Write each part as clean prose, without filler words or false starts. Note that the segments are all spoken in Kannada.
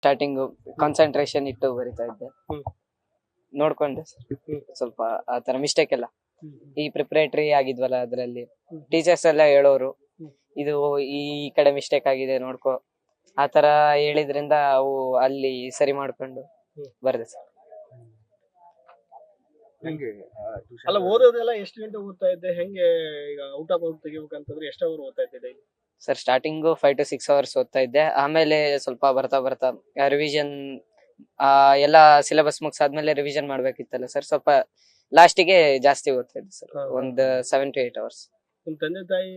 ಸ್ಟಾರ್ಟಿಂಗ್ ಕಾನ್ಸಂಟ್ರೇಷನ್ ಇಟ್ಟು ಬರಿತಾ ಇದ್ದೆ. ನೋಡ್ಕೊಂಡೆ ಸರ್, ಸ್ವಲ್ಪ ಆ ತರ ಮಿಸ್ಟೇಕ್ ಎಲ್ಲ ಈ ಪ್ರಿಪರೇಟರಿ ಆಗಿದ್ವಲ್ಲ ಅದ್ರಲ್ಲಿ ಟೀಚರ್ಸ್ ಎಲ್ಲ ಹೇಳೋರು, ಇದು ಈ ಕಡೆ ಮಿಸ್ಟೇಕ್ ಆಗಿದೆ ನೋಡ್ಕೊ, ಆ ತರ ಹೇಳಿದ್ರಿಂದ ಅವು ಅಲ್ಲಿ ಸರಿ ಮಾಡ್ಕೊಂಡು ಬರ್ದೆ ಸರ್. ಅಲ್ಲ ಓದೋದೆಲ್ಲ ಎಷ್ಟು ಗಂಟೆ ಓದ್ತಾ ಇದ್ದೆ, ಹೆಂಗೆ ಈಗ ಔಟ್ ಆಫ್ ಔಟ್ ತೆಗಿಬೇಕಂತಂದ್ರೆ ಎಷ್ಟು ಅವರ್ ಓದ್ತಾ ಇದ್ದೆ daily? Sir starting 5 to 6 hours ಓದ್ತಾ ಇದ್ದೆ. ಆಮೇಲೆ ಸ್ವಲ್ಪ ಬರ್ತಾ ಬರ್ತಾ ರಿವಿಷನ್ ಎಲ್ಲ ಸಿಲೆಬಸ್ ಮುಗಿಸಾದ್ಮೇಲೆ ರಿವಿಷನ್ ಮಾಡ್ಬೇಕಿತ್ತಲ್ಲ ಸರ್, ಸ್ವಲ್ಪ ಲಾಸ್ಟಿಗೆ ಜಾಸ್ತಿ ಓದ್ತಾ ಇದ್ದೆ ಸರ್, ಒಂದು 7 to 8 hours. ನಿಮ್ ತಂದೆ ತಾಯಿ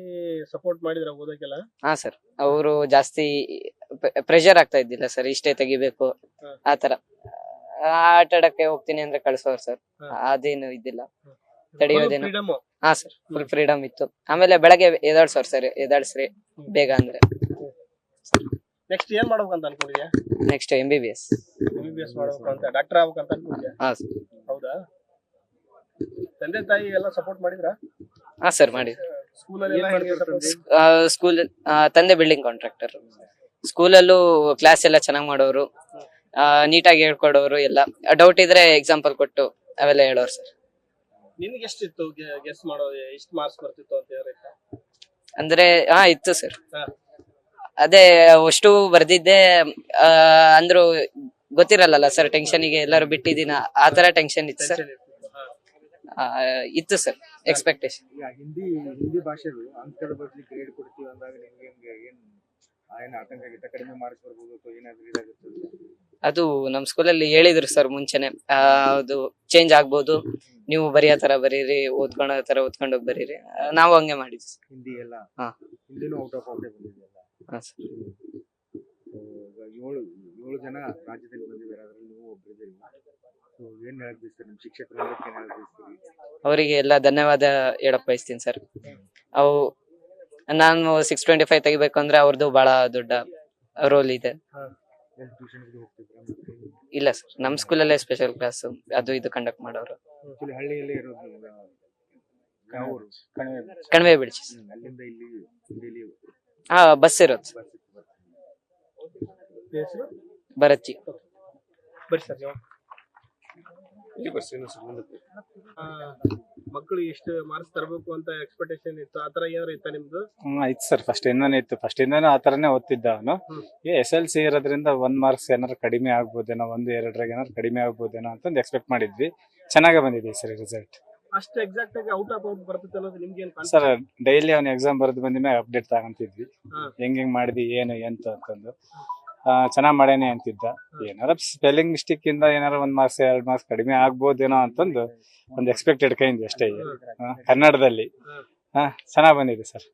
ಸಪೋರ್ಟ್ ಮಾಡಿದ್ರ ಓದಕ್ಕೆಲ್ಲ? ಹಾ ಸರ್, ಅವರು ಜಾಸ್ತಿ ಪ್ರೆಷರ್ ಆಗ್ತಾ ಇದ್ದಿಲ್ಲ ಸರ್, ಇಷ್ಟೇ ತೆಗಿಬೇಕು ಆತರ. ಆಟ ಆಡಕ್ಕೆ ಹೋಗ್ತೀನಿ ಅಂದ್ರೆ ಕಳ್ಸೋರು ಸರ್, ಅದೇನು ಇದ್ದಿಲ್ಲ, ತಡೆಯೋದೇನು. ಹಾ ಸರ್, ಫುಲ್ ಫ್ರೀಡಮ್ ಇತ್ತು. ಆಮೇಲೆ ಬೆಳಗ್ಗೆ ಎದಾಳ್ಸೋರ್ ಸರ್, ಎದಾಳ್ಸ್ರಿ ಬೇಗ ಅಂದ್ರೆ. ನೆಕ್ಸ್ಟ್ ಏನ್ ಮಾಡ್ಬೇಕಂತ ಅನ್ಕೊಂಡಿದ್ಯಾ? ನೆಕ್ಸ್ಟ್ MBBS ಮಾಡ್ಬೇಕು ಅಂತ, ಡಾಕ್ಟರ್ ಆಗ್ಬೇಕಂತ ಅನ್ಕೊಂಡಿದ್ಯಾ? ಹಾ ಸರ್. ಹೌದಾ? ತಂದೆ ತಾಯಿ ಎಲ್ಲ ಸಪೋರ್ಟ್ ಮಾಡಿದ್ರ? ಹಾ ಸರ್, ಮಾಡಿ. ಸ್ಕೂಲ್ ತಂದೆ ಬಿಲ್ಡಿಂಗ್ ಕಾಂಟ್ರಾಕ್ಟರ್. ಸ್ಕೂಲಲ್ಲೂ ಕ್ಲಾಸ್ ಎಲ್ಲ ಚೆನ್ನಾಗ್ ಮಾಡೋರು, ನೀಟಾಗಿ ಹೇಳ್ಕೊಡೋರು, ಎಲ್ಲ ಡೌಟ್ ಇದ್ರೆ ಎಕ್ಸಾಂಪಲ್ ಕೊಟ್ಟು ಅವೆಲ್ಲ ಹೇಳೋರು ಸರ್. ನಿನ್ಗೆ ಎಷ್ಟಿತ್ತು ಗೆಸ್ ಮಾಡೋದು, ಎಷ್ಟು ಮಾರ್ಕ್ಸ್ ಬರ್ತಿತ್ತು ಅಂತ ಹೇಳಿ? ಅಂದ್ರೆ ಇತ್ತು ಸರ್, ಅದೇ ಅಷ್ಟು ಬರ್ದಿದ್ದೆ. ಅಂದ್ರು ಗೊತ್ತಿರಲ್ಲ ಸರ್, ಟೆನ್ಷನ್ಗೆ ಎಲ್ಲರೂ ಬಿಟ್ಟಿದ್ದೀನ, ಆತರ ಟೆನ್ಷನ್ ಇತ್ತು ಸರ್. ಇತ್ತು ಸರ್ ಎಕ್ಸ್ಪೆಕ್ಟೇಷನ್. ಹಿಂದಿ ಭಾಷೆ ಅಂಕದ ಬದಲು ಗ್ರೇಡ್ ಕೊಡ್ತೀವಿ ಅಂದಾಗ ನಿಮ್ಗೆ ಏನು ಆತಂಕ ಆಗಿತ್ತ? ಕಡಿಮೆ ಮಾರ್ಕ್ಸ್ ಬರ್ಬೋದು ಅಥವಾ ಏನಾದ್ರೂ ಇದಾಗುತ್ತೆ? ಅದು ನಮ್ ಸ್ಕೂಲಲ್ಲಿ ಹೇಳಿದ್ರು ಸರ್ ಮುಂಚೆನೆ, ಅದು ಚೇಂಜ್ ಆಗ್ಬೋದು, ನೀವು ಬರೆಯೋ ತರ ಬರೀರಿ, ಓದ್ಕೊಳ್ಳೋ ತರ ಓದ್ಕೊಂಡು ಹೋಗಿ ಬರೀರಿ. ನಾವು ಹಂಗೆ ಮಾಡಿದ್ವಿ. ಹಿಂದಿ ಎಲ್ಲ ಹಿಂದಿನೂ ಔಟ್ ಆಫ್ ಔಟ್ ಬಂದಿದೆ. ಹಾ ಸರ್. 7 ಜನ ರಾಜ್ಯದಲ್ಲಿ ಬಂದಿದ್ದಾರೆ, ಅದ್ರಲ್ಲಿ ನೀವು ಒಬ್ಬರಿದ್ದೀರಿ. ಏನ್ ಹೇಳಕ್ ಬಯಸ್ತೀರಿ ನಿಮ್ ಶಿಕ್ಷಕರು? ಅವರಿಗೆ ಎಲ್ಲ ಧನ್ಯವಾದ ಹೇಳಕ್ ಬಯಸ್ತೀನಿ ಸರ್. ಅವು ನಾನು 625 ತೆಗಿಬೇಕು ಅಂದ್ರೆ ಅವ್ರದ್ದು ಬಹಳ ದೊಡ್ಡ ರೋಲ್ ಇದೆ. ಇಲ್ಲ ಸರ್, ನಮ್ ಸ್ಕೂಲಲ್ಲೇ ಸ್ಪೆಷಲ್ ಕ್ಲಾಸ್ ಅದು ಇದು ಕಂಡಕ್ಟ್ ಮಾಡೋರು. ಹಳ್ಳಿಯಲ್ಲೇ ಇರೋದು ಕಣಿವೆ ಬಿಡ್ಚಿ. ಅಲ್ಲಿಂದ ಇಲ್ಲಿ ಬಸ್ ಇರೋದು ಭರತ್ಜಿ. ಮಕ್ಕಳು ಎಷ್ಟು ಮಾರ್ಕ್ಸ್ ತರಬೇಕು ಅಂತ ಎಕ್ಸ್ಪೆಕ್ಟೇಷನ್ ಇತ್ತು, ಆತರ ಏನಾರು ಇತ್ತ ನಿಮ್ದು? ಇತ್ತು ಸರ್, ಫಸ್ಟ್ ಇಂದಾನೆ ಇತ್ತು. ಫಸ್ಟ್ ಇಂದಾನು ಆತರನೇ ಓದ್ತಿದ್ದ ಅವನು. SLC ಇರೋದ್ರಿಂದ 1 ಮಾರ್ಕ್ಸ್ ಏನಾರು ಕಡಿಮೆ ಆಗ್ಬೋದೇನೋ, 1-2 ಏನಾರು ಕಡಿಮೆ ಆಗ್ಬೋದೇನೋ ಅಂತ ಎಕ್ಸ್ಪೆಕ್ಟ್ ಮಾಡಿದ್ವಿ. ಚೆನ್ನಾಗೇ ಬಂದಿದೆ ಸರ್ ರಿಸಲ್ಟ್. ಅಷ್ಟು ಎಕ್ಸಾಕ್ಟ್ ಆಗಿ ಔಟ್ ಆಫ್ ಔಟ್ ಬರುತ್ತೆ ಅನ್ನೋದು ನಿಮ್ಗೆ ಸರ್, ಡೈಲಿ ಅವ್ನು ಎಕ್ಸಾಮ್ ಬರೆದು ಬಂದಿದ್ಮೇಲೆ ಅಪ್ಡೇಟ್ ತಗೊಂತಿದ್ವಿ, ಹೆಂಗ್ ಮಾಡಿದ್ವಿ ಏನು ಎಂತ ಅಂತಂದು. ಚೆನ್ನಾಗ್ ಮಾಡೇನೆ ಅಂತಿದ್ದ. ಏನಾರ ಸ್ಪೆಲ್ಲಿಂಗ್ ಮಿಸ್ಟೇಕ್ ಇಂದ ಏನಾರ 1 ಮಾರ್ಕ್ಸ್ 2 ಮಾರ್ಕ್ಸ್ ಕಡಿಮೆ ಆಗ್ಬೋದೇನೋ ಅಂತಂದು ಒಂದು ಎಕ್ಸ್ಪೆಕ್ಟ್ ಇಟ್ಕೊಂಡಿದ್ವಿ ಅಷ್ಟೇ. ಕನ್ನಡದಲ್ಲಿ ಚೆನ್ನಾಗ್ ಬಂದಿದೆ ಸರ್.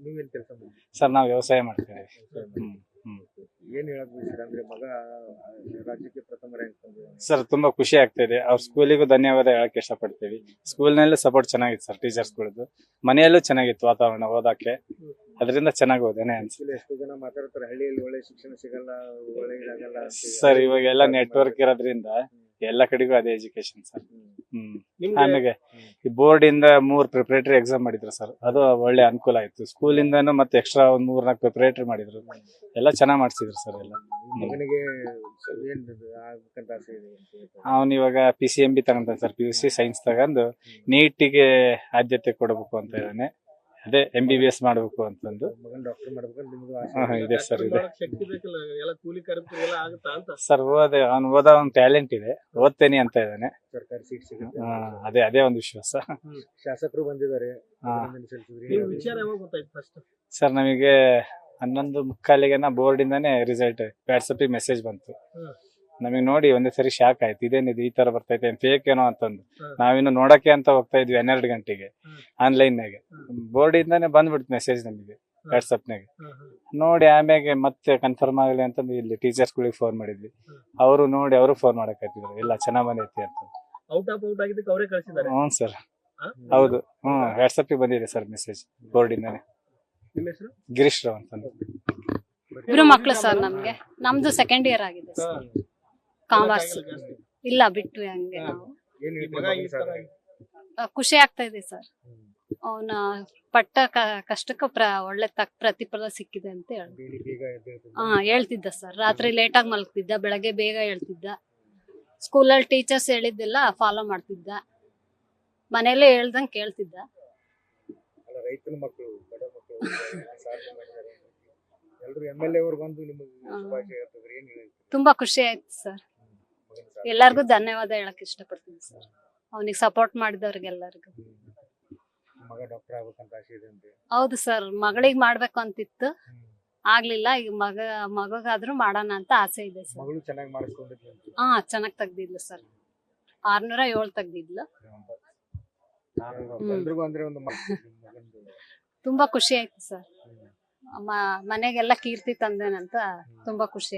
ನೀವೇನ್ ಕೆಲಸ ಮಾಡಿ? ಸರ್, ನಾವು ವ್ಯವಸಾಯ ಮಾಡ್ತೇವೆ. ಏನ್ ಹೇಳಕ್ ಬಯಸ್ತೀರ ಅಂದ್ರೆ ಮಗ ರಾಜ್ಯಕ್ಕೆ ಪ್ರಥಮ ರ್ಯಾಂಕ್ ಬಂದಿದೆ ಸರ್, ತುಂಬಾ ಖುಷಿ ಆಗ್ತಿದೆ. ಅವ್ರ ಸ್ಕೂಲಿಗೂ ಧನ್ಯವಾದ ಹೇಳಕ್ ಇಷ್ಟಪಡ್ತೀವಿ. ಸ್ಕೂಲ್ನಲ್ಲೂ ಸಪೋರ್ಟ್ ಚೆನ್ನಾಗಿತ್ತು ಸರ್, ಟೀಚರ್ಸ್ಗಳದ್ದು. ಮನೆಯಲ್ಲೂ ಚೆನ್ನಾಗಿತ್ತು ವಾತಾವರಣ ಓದಕ್ಕೆ, ಅದರಿಂದ ಚೆನ್ನಾಗಿ ಓದೇನೆ ಅನ್ಸುತ್ತೆ. ಎಷ್ಟು ಜನ ಮಾತಾಡ್ತಾರೆ ಹಳ್ಳಿಯಲ್ಲಿ ಒಳ್ಳೆ ಶಿಕ್ಷಣ ಸಿಗಲ್ಲ, ಒಳ್ಳೆ ಇದಾಗಲ್ಲ ಸರ್. ಇವಾಗೆಲ್ಲ ನೆಟ್ವರ್ಕ್ ಇರೋದ್ರಿಂದ ಎಲ್ಲ ಕಡೆಗೂ ಅದೇ ಎಜುಕೇಶನ್ ಸರ್. ಆಮೇಲೆ ಈ ಬೋರ್ಡ್ ಇಂದ 3 ಪ್ರಿಪರೇಟರಿ ಎಕ್ಸಾಮ್ ಮಾಡಿದ್ರು ಸರ್, ಅದು ಒಳ್ಳೆ ಅನುಕೂಲ ಆಯ್ತು. ಸ್ಕೂಲ್ ಇಂದಾನು ಮತ್ತೆ ಎಕ್ಸ್ಟ್ರಾ 3-4 ಪ್ರಿಪರೇಟರಿ ಮಾಡಿದ್ರು, ಎಲ್ಲ ಚೆನ್ನಾಗ್ ಮಾಡ್ಸಿದ್ರು ಸರ್ ಎಲ್ಲ. ಮಗನಿಗೆ ಏನ್ ಆಗ್ಬೇಕಂತ ಆಸೆ ಇದೆ? ಅವನ್ ಇವಾಗ PCMB ತಗೊಂತಾನೆ ಸರ್, PUC ಸೈನ್ಸ್ ತಗೊಂಡು ನೀಟಿಗೆ ಆದ್ಯತೆ ಕೊಡಬೇಕು ಅಂತ ಇದ್ದಾನೆ. ಅದೇ MBBS ಮಾಡ್ಬೇಕು ಅಂತಂದು. ಮಗನ್ ಡಾಕ್ಟರ್ ಮಾಡ್ಬೇಕಂತ ನಿಮ್ದು ಇದೆ ಸರ್, ಇದೆ ಶಕ್ತಿ ಬೇಕಲ್ಲ, ಎಲ್ಲ ಕೂಲಿ ಕಾರ್ಮಿಕರಿಗೆಲ್ಲ ಆಗುತ್ತಾ ಅಂತ? ಸರ್. ಓದೋ ಒಂದು ಟ್ಯಾಲೆಂಟ್ ಇದೆ, ಓದ್ತೇನೆ ಅಂತ ಇದ್ದಾನೆ. ಸರ್ಕಾರಿ ಸೀಟ್ ಸಿಗುತ್ತೆ, ಅದೇ ಒಂದು ವಿಶ್ವಾಸ. ಶಾಸಕರು ಬಂದಿದ್ದಾರೆ. ವಿಚಾರ ಯಾವಾಗ ಗೊತ್ತಾಯ್ತು ಫಸ್ಟ್? ಸರ್, ನಮಗೆ 11:45 ಬೋರ್ಡ್ ಇಂದಾನೆ ರಿಸಲ್ಟ್ ವಾಟ್ಸಪ್ ಮೆಸೇಜ್ ಬಂತು. ನಮಗ್ ನೋಡಿ ಒಂದೇ ಸರಿ ಶಾಕ್ ಆಯ್ತು, ಇದೇನಿದೆ ಈ ತರ ಬರ್ತೈತೆ, ಫೇಕ್ ಏನೋ ಅಂತಂದು. ನಾವಿನ್ನು ನೋಡಕ್ಕೆ ಅಂತ ಹೋಗ್ತಾ ಇದ್ವಿ 12 ಗಂಟೆಗೆ ಆನ್ಲೈನ್ ನಾಗೆ. ಬೋರ್ಡ್ ಇಂದಾನೆ ಬಂದ್ಬಿಡ್ತು ಮೆಸೇಜ್ ನಮಗೆ ವಾಟ್ಸಪ್ ನಾಗೆ. ನೋಡಿ ಆಮ್ಯಾಗೆ ಮತ್ತೆ ಕನ್ಫರ್ಮ್ ಆಗಲಿ ಅಂತಂದು ಇಲ್ಲಿ ಟೀಚರ್ಸ್ ಗಳಿಗೆ ಫೋನ್ ಮಾಡಿದ್ವಿ. ಅವರು ನೋಡಿ ಅವರು ಫೋನ್ ಮಾಡಕತ್ತಿದ್ರು, ಇಲ್ಲ ಚೆನ್ನಾಗ್ ಬಂದೈತಿ ಅಂತ. ಔಟ್ ಆಫ್ ಔಟ್ ಆಗಿದ್ದಕ್ಕೆ ಅವರೇ ಕಳಿಸಿದ್ದಾರೆ? ಸರ್, ಹೌದು. ವಾಟ್ಸಪ್ ಬಂದಿದೆ ಸರ್ ಮೆಸೇಜ್ ಬೋರ್ಡ್ ಇಂದಾನೆ. ನಿಮ್ಮ ಹೆಸರು? ಗಿರೀಶ್ ರಾವ್ ಅಂತ. ಇಬ್ರು ಮಕ್ಳು ಸರ್ ನಮ್ಗೆ. ನಮ್ದು 2nd ಇಯರ್ ಆಗಿದೆ ಸರ್, ಕಾಮರ್ಸ್. ಇಲ್ಲ, ಬಿಟ್ವಿ ಹಂಗೆ ನಾವು. ಖುಷಿ ಆಗ್ತಾ ಇದೆ ಸರ್. ಅವನ ಪಟ್ಟ ಕಷ್ಟಕ್ಕೆ ಒಳ್ಳೆ ಪ್ರತಿಫಲ ಸಿಕ್ಕಿದೆ ಅಂತ ಹೇಳಿ ಡೈಲಿ ಬೇಗ ಎದ್ದೇಳ್ತಿದ್ರು. ಹೇಳ್ತಿದ್ದ ಸರ್. ರಾತ್ರಿ ಲೇಟಾಗಿ ಮಲಗ್ತಿದ್ದ, ಬೆಳಗ್ಗೆ ಬೇಗ ಹೇಳ್ತಿದ್ದ. ಸ್ಕೂಲಲ್ಲಿ ಟೀಚರ್ಸ್ ಹೇಳಿದ್ದೆಲ್ಲ ಫಾಲೋ ಮಾಡ್ತಿದ್ದ. ಮನೇಲೆ ಹೇಳ್ದಂಗೆ ಕೇಳ್ತಿದ್ದ. ಅಲ್ಲ, ರೈತರ ಮಕ್ಕಳು, ಬಡ ಮಕ್ಕಳು ಸಾಧನೆ ಮಾಡಿದ್ದಾರೆ. ಎಲ್ರು MLA ಅವ್ರು ಬಂದು ನಿಮಗೆ ಶುಭಾಶಯ ಹೇಳ್ತಿದ್ರು, ಏನ್ ಹೇಳ್ತೀರಿ? ತುಂಬಾ ಖುಷಿ ಆಯ್ತು ಸರ್. ಮಗನ ಸಾಧನೆ. ಎಲ್ಲಾರ್ಗು ಧನ್ಯವಾದ ಹೇಳಕ್ ಇಷ್ಟಪಡ್ತೀನಿ ಸರ್. ಅವನಿಗೆ ಸಪೋರ್ಟ್ ಮಾಡಿದವ್ರಿಗೆಲ್ಲರಿಗೂ. ಮಗ ಡಾಕ್ಟರ್ ಆಗ್ಬೇಕಂತ ಆಸೆ ಇದೆ ಅಂತೆ. ಹೌದು ಸರ್, ಮಗಳಿಗೆ ಮಾಡ್ಬೇಕು ಅಂತಿತ್ತು, ಆಗ್ಲಿಲ್ಲ. ಈಗ ಮಗಗಾದ್ರೂ ಮಾಡೋಣ ಅಂತ ಆಸೆ ಇದೆ ಸರ್. ಮಗಳು ಚೆನ್ನಾಗಿ ಮಾಡಿಸ್ಕೊಂಡಿದ್ಲು ಅಂತ. ಚೆನ್ನಾಗ್ ತೆಗ್ದಿದ್ಲು ಸರ್. 607 ತೆಗ್ದಿದ್ಲು. ಎಲ್ರಿಗೂ ಅಂದ್ರೆ ಒಂದು ಮಗಂದು ತುಂಬಾ ಖುಷಿ ಆಯ್ತು ಸರ್. ಮನೆಗೆಲ್ಲ ಕೀರ್ತಿ ತಂದೇನಂತ ತುಂಬಾ ಖುಷಿ